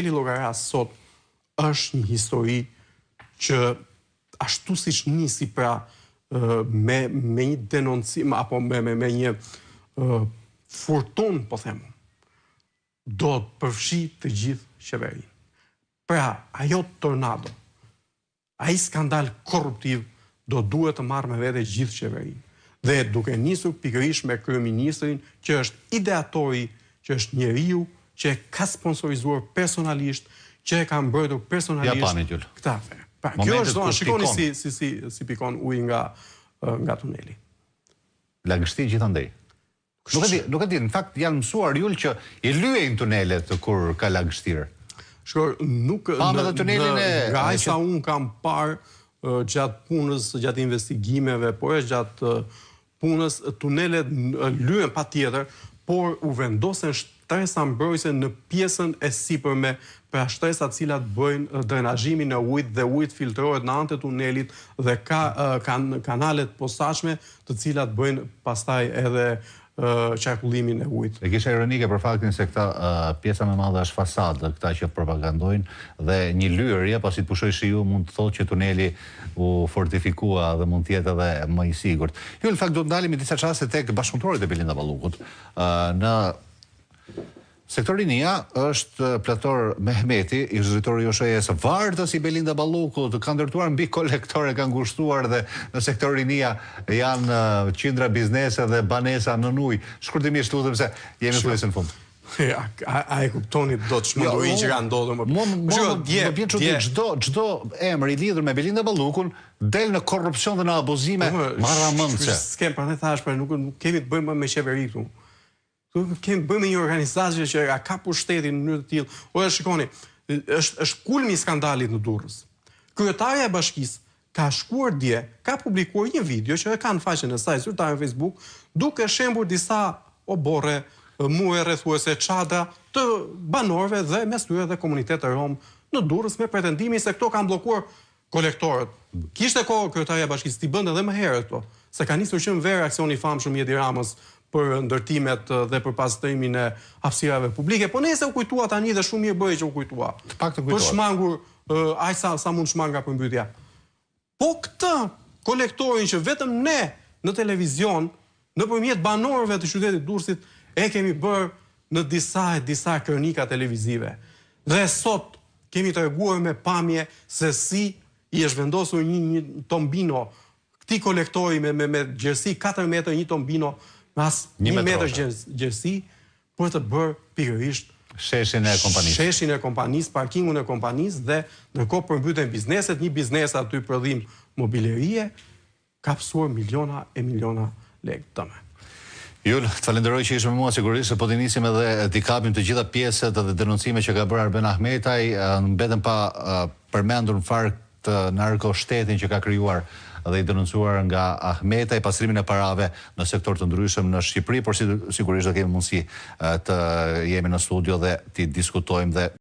Llogaras sot është një histori që ashtu siç nisi pra me një denoncim apo me një furtun, po them, do të përfshi të gjithë qeverinë. Pra, ajo tornado, ai skandal korruptiv do duhet të marrë me vete gjithë qeverinë. Dhe duke nisur pikërisht me kryeministrin, që është ideatori, që është njeriu që e ka sponsorizuar personalisht, që e ka mbrojtur personalisht këtë aferë. Pra, kjo është zona, shikoni si pikon uji nga tuneli. Lagështi gjithandej. Nuk e di, në fakt janë mësuar jull që i lyejnë tunelet kur ka lagështirë. Shkor, nuk nga ai sa unë kam parë gjatë punës, gjatë investigimeve, por e gjatë punës, tunelet lyen patjetër, por u vendosen shtresa mbrojtëse në pjesën e sipërme, pra shtresa të cilat bëjnë drenazhimin e ujit dhe ujit filtrohet në anë të tunelit dhe ka kanalet posaçme të cilat bëjnë pastaj edhe qarkullimin e ujit. E kisha ironike për faktin se këta pjesa më madhe është fasadë, këta që propagandojnë dhe një lyerje, pasi të pushoj shiu, mund të thotë që tuneli u fortifikua dhe mund të jetë edhe më i sigurt. Ju në fakt do të ndalemi disa çaste tek bashkëpunëtorët e Belinda Ballukut. Në sektori NIA është Plator Mehmeti, ish drejtori i OSHE-s, vartës i Belinda Ballukut, ka ndërtuar mbi kolektore, ka ngushtuar dhe në sektori NIA janë qindra biznese dhe banesa në ujë. Shkurtimisht lutem se jemi në fund. A e kuptoni do të shmënduri që ka ndodhur më çdo emër i lidhur me Belinda Ballukun del në korrupsion dhe në abuzime marramendse. S'kem prandaj thash, nuk kemi të bëjmë me qeveri këtu. Kemi bëjmë një organizacion që ka pushtetin në mënyrë të tillë. Ora shikoni, është kulmi i skandalit në Durrës. Kryetaria e bashkisë ka shkuar dje, ka publikuar një video që e ka në faqen e saj zyrtare në Facebook, duke shembur disa oborre, muhe rrethuese, çadra të banorëve dhe mes tyre dhe komunitetit rom në Durrës me pretendimin se këto kanë bllokuar kolektorët. Kishte kohë kryetaria e bashkisë t'i bënte edhe më herët këto, se ka nisur që në verë aksioni i famshëm i Edi Ramës për ndërtimet dhe për pastrimin e hapësirave publike, po nëse u kujtua tani dhe shumë mirë bëri që u kujtua. Për shmangur, aq sa mund shmang nga përmbytja. Po këtë kolektorin që vetëm ne në televizion, nëpërmjet banorëve të qytetit Durrësit, e kemi bërë në disa kronika televizive. Dhe sot kemi treguar me pamje se si i është vendosur një tombino, këtij kolektori me gjerësi 4 metër, një tombino mas 1 metër gjerësi, për të bërë pikërisht sheshin e kompanisë, parkingun e kompanisë dhe ndërkohë përmbyten bizneset, një biznes aty prodhim mobilerie, ka pësuar miliona e miliona lekë tëme. Jul, të falenderoj që ishme mua sigurisht, se po të nisim edhe t'i kapim të gjitha pjesët dhe denoncime që ka bërë Arben Ahmetaj, mbetën pa përmendur në fakt të narkoshtetin që ka krijuar dhe i denoncuar nga Ahmetaj, pastrimin e parave në sektor të ndryshëm në Shqipëri, por sigurisht do kemi mundësi të jemi në studio dhe t'i diskutojmë dhe